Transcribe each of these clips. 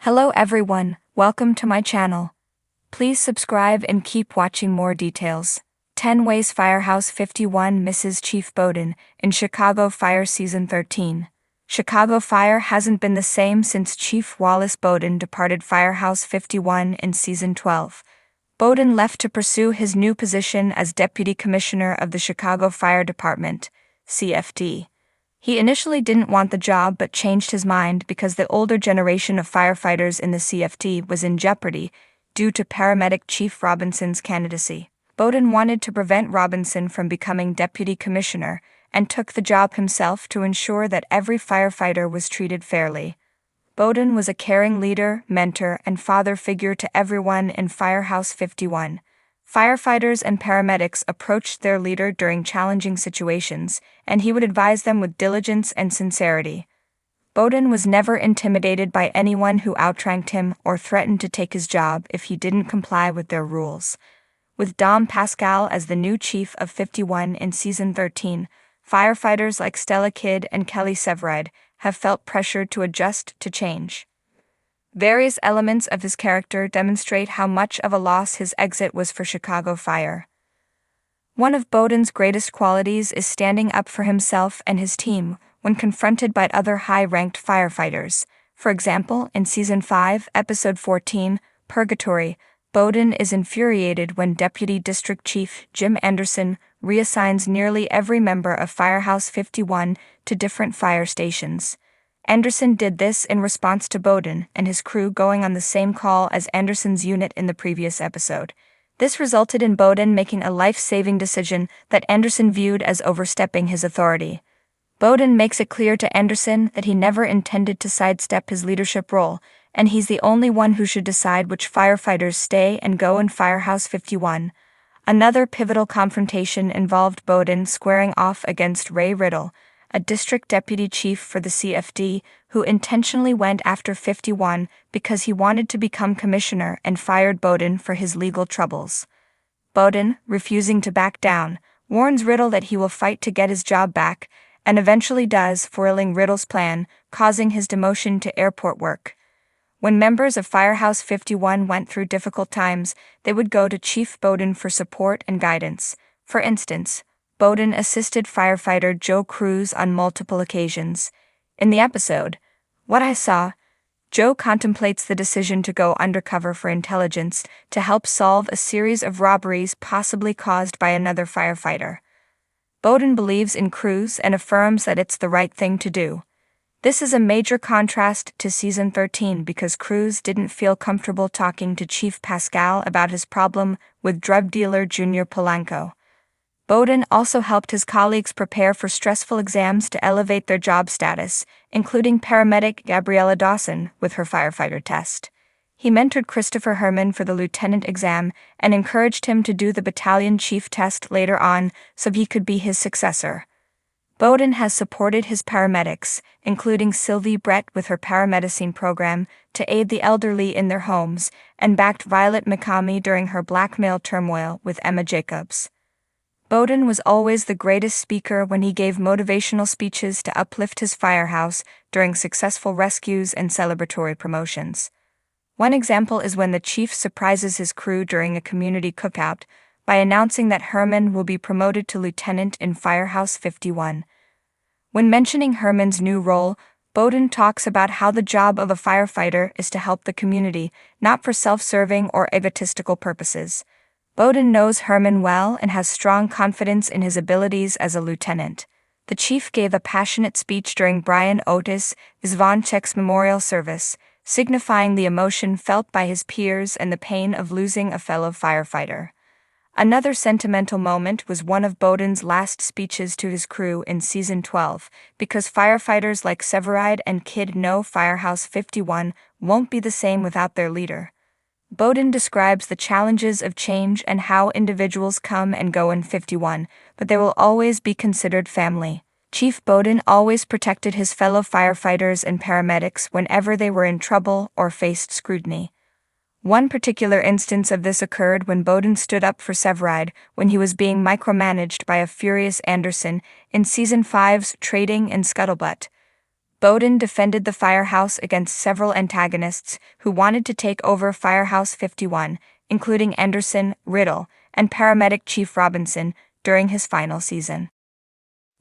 Hello everyone, welcome to my channel. Please subscribe and keep watching more details. 10 Ways Firehouse 51 Misses Chief Boden in Chicago Fire Season 13. Chicago Fire hasn't been the same since Chief Wallace Boden departed Firehouse 51 in Season 12. Boden left to pursue his new position as Deputy Commissioner of the Chicago Fire Department, CFD. He initially didn't want the job but changed his mind because the older generation of firefighters in the CFD was in jeopardy due to paramedic Chief Robinson's candidacy. Boden wanted to prevent Robinson from becoming deputy commissioner and took the job himself to ensure that every firefighter was treated fairly. Boden was a caring leader, mentor, and father figure to everyone in Firehouse 51. Firefighters and paramedics approached their leader during challenging situations, and he would advise them with diligence and sincerity. Boden was never intimidated by anyone who outranked him or threatened to take his job if he didn't comply with their rules. With Dom Pascal as the new chief of 51 in Season 13, firefighters like Stella Kidd and Kelly Severide have felt pressured to adjust to change. Various elements of his character demonstrate how much of a loss his exit was for Chicago Fire. One of Boden's greatest qualities is standing up for himself and his team when confronted by other high-ranked firefighters. For example, in Season 5, Episode 14, Purgatory, Boden is infuriated when Deputy District Chief Jim Anderson reassigns nearly every member of Firehouse 51 to different fire stations. Anderson did this in response to Boden and his crew going on the same call as Anderson's unit in the previous episode. This resulted in Boden making a life-saving decision that Anderson viewed as overstepping his authority. Boden makes it clear to Anderson that he never intended to sidestep his leadership role, and he's the only one who should decide which firefighters stay and go in Firehouse 51. Another pivotal confrontation involved Boden squaring off against Ray Riddle, a district deputy chief for the CFD who intentionally went after 51 because he wanted to become commissioner and fired Boden for his legal troubles. Boden, refusing to back down, warns Riddle that he will fight to get his job back, and eventually does, foiling Riddle's plan, causing his demotion to airport work. When members of Firehouse 51 went through difficult times, they would go to Chief Boden for support and guidance. For instance, Boden assisted firefighter Joe Cruz on multiple occasions. In the episode, What I Saw, Joe contemplates the decision to go undercover for intelligence to help solve a series of robberies possibly caused by another firefighter. Boden believes in Cruz and affirms that it's the right thing to do. This is a major contrast to Season 13 because Cruz didn't feel comfortable talking to Chief Pascal about his problem with drug dealer Junior Polanco. Boden also helped his colleagues prepare for stressful exams to elevate their job status, including paramedic Gabriella Dawson with her firefighter test. He mentored Christopher Herman for the lieutenant exam and encouraged him to do the battalion chief test later on so he could be his successor. Boden has supported his paramedics, including Sylvie Brett with her paramedicine program to aid the elderly in their homes, and backed Violet McCamey during her blackmail turmoil with Emma Jacobs. Boden was always the greatest speaker when he gave motivational speeches to uplift his firehouse during successful rescues and celebratory promotions. One example is when the chief surprises his crew during a community cookout by announcing that Herman will be promoted to lieutenant in Firehouse 51. When mentioning Herman's new role, Boden talks about how the job of a firefighter is to help the community, not for self-serving or egotistical purposes. Boden knows Herman well and has strong confidence in his abilities as a lieutenant. The chief gave a passionate speech during Brian Otis Zvonchek's memorial service, signifying the emotion felt by his peers and the pain of losing a fellow firefighter. Another sentimental moment was one of Boden's last speeches to his crew in Season 12, because firefighters like Severide and Kidd know Firehouse 51 won't be the same without their leader. Boden describes the challenges of change and how individuals come and go in 51, but they will always be considered family. Chief Boden always protected his fellow firefighters and paramedics whenever they were in trouble or faced scrutiny. One particular instance of this occurred when Boden stood up for Severide when he was being micromanaged by a furious Anderson in Season 5's Trading in Scuttlebutt. Boden defended the Firehouse against several antagonists who wanted to take over Firehouse 51, including Anderson, Riddle, and paramedic Chief Robinson, during his final season.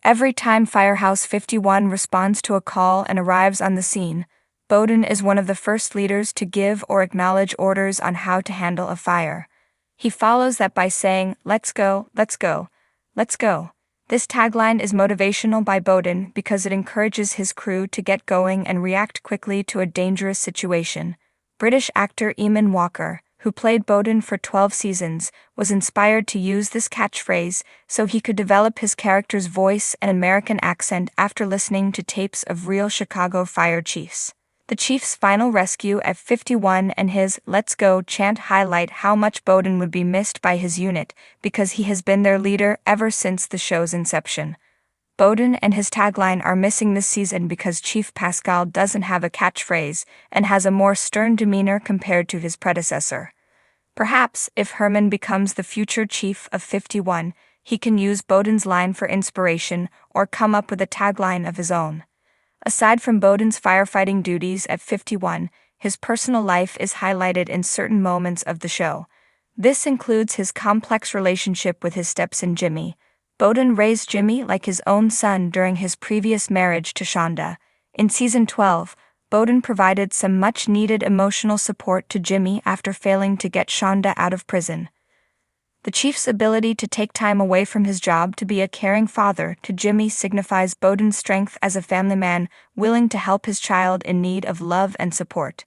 Every time Firehouse 51 responds to a call and arrives on the scene, Boden is one of the first leaders to give or acknowledge orders on how to handle a fire. He follows that by saying, "Let's go, let's go, let's go." This tagline is motivational by Boden because it encourages his crew to get going and react quickly to a dangerous situation. British actor Eamon Walker, who played Boden for 12 seasons, was inspired to use this catchphrase so he could develop his character's voice and American accent after listening to tapes of real Chicago fire chiefs. The chief's final rescue at 51 and his "Let's Go" chant highlight how much Boden would be missed by his unit because he has been their leader ever since the show's inception. Boden and his tagline are missing this season because Chief Pascal doesn't have a catchphrase and has a more stern demeanor compared to his predecessor. Perhaps, if Herman becomes the future chief of 51, he can use Boden's line for inspiration or come up with a tagline of his own. Aside from Boden's firefighting duties at 51, his personal life is highlighted in certain moments of the show. This includes his complex relationship with his stepson Jimmy. Boden raised Jimmy like his own son during his previous marriage to Shonda. In season 12, Boden provided some much-needed emotional support to Jimmy after failing to get Shonda out of prison. The chief's ability to take time away from his job to be a caring father to Jimmy signifies Boden's strength as a family man willing to help his child in need of love and support.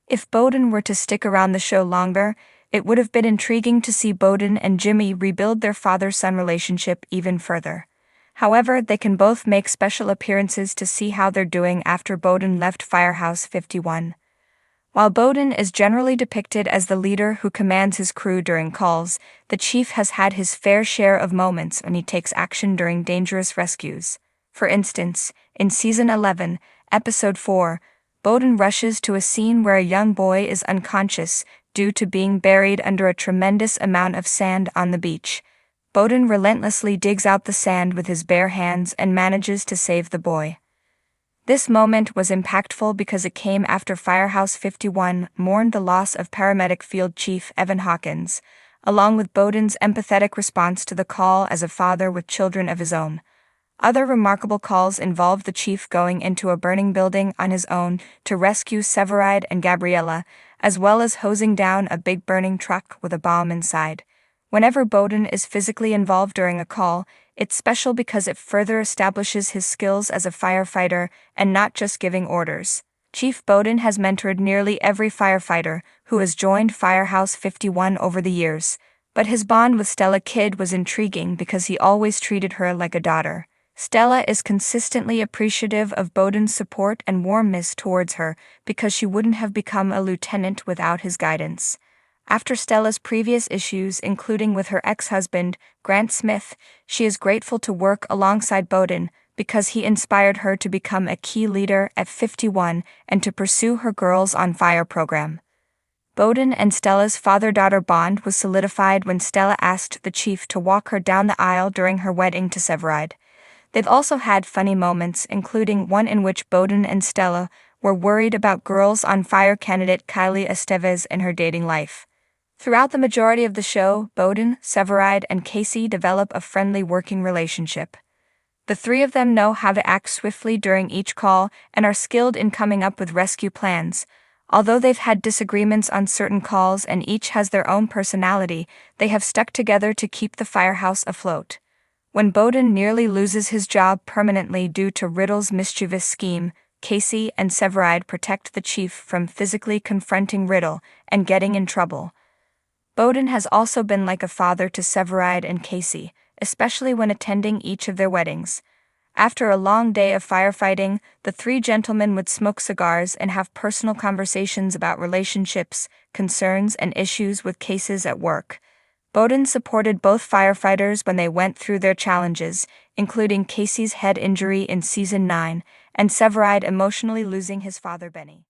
If Boden were to stick around the show longer, it would have been intriguing to see Boden and Jimmy rebuild their father-son relationship even further. However, they can both make special appearances to see how they're doing after Boden left Firehouse 51. While Boden is generally depicted as the leader who commands his crew during calls, the chief has had his fair share of moments when he takes action during dangerous rescues. For instance, in season 11, episode 4, Boden rushes to a scene where a young boy is unconscious due to being buried under a tremendous amount of sand on the beach. Boden relentlessly digs out the sand with his bare hands and manages to save the boy. This moment was impactful because it came after Firehouse 51 mourned the loss of paramedic Field Chief Evan Hawkins, along with Boden's empathetic response to the call as a father with children of his own. Other remarkable calls involved the chief going into a burning building on his own to rescue Severide and Gabriella, as well as hosing down a big burning truck with a bomb inside. Whenever Boden is physically involved during a call, it's special because it further establishes his skills as a firefighter and not just giving orders. Chief Boden has mentored nearly every firefighter who has joined Firehouse 51 over the years, but his bond with Stella Kidd was intriguing because he always treated her like a daughter. Stella is consistently appreciative of Boden's support and warmness towards her because she wouldn't have become a lieutenant without his guidance. After Stella's previous issues, including with her ex-husband, Grant Smith, she is grateful to work alongside Boden because he inspired her to become a key leader at 51 and to pursue her Girls on Fire program. Boden and Stella's father-daughter bond was solidified when Stella asked the chief to walk her down the aisle during her wedding to Severide. They've also had funny moments, including one in which Boden and Stella were worried about Girls on Fire candidate Kylie Estevez and her dating life. Throughout the majority of the show, Boden, Severide, and Casey develop a friendly working relationship. The three of them know how to act swiftly during each call and are skilled in coming up with rescue plans. Although they've had disagreements on certain calls and each has their own personality, they have stuck together to keep the firehouse afloat. When Boden nearly loses his job permanently due to Riddle's mischievous scheme, Casey and Severide protect the chief from physically confronting Riddle and getting in trouble. Boden has also been like a father to Severide and Casey, especially when attending each of their weddings. After a long day of firefighting, the three gentlemen would smoke cigars and have personal conversations about relationships, concerns, and issues with cases at work. Boden supported both firefighters when they went through their challenges, including Casey's head injury in season 9, and Severide emotionally losing his father Benny.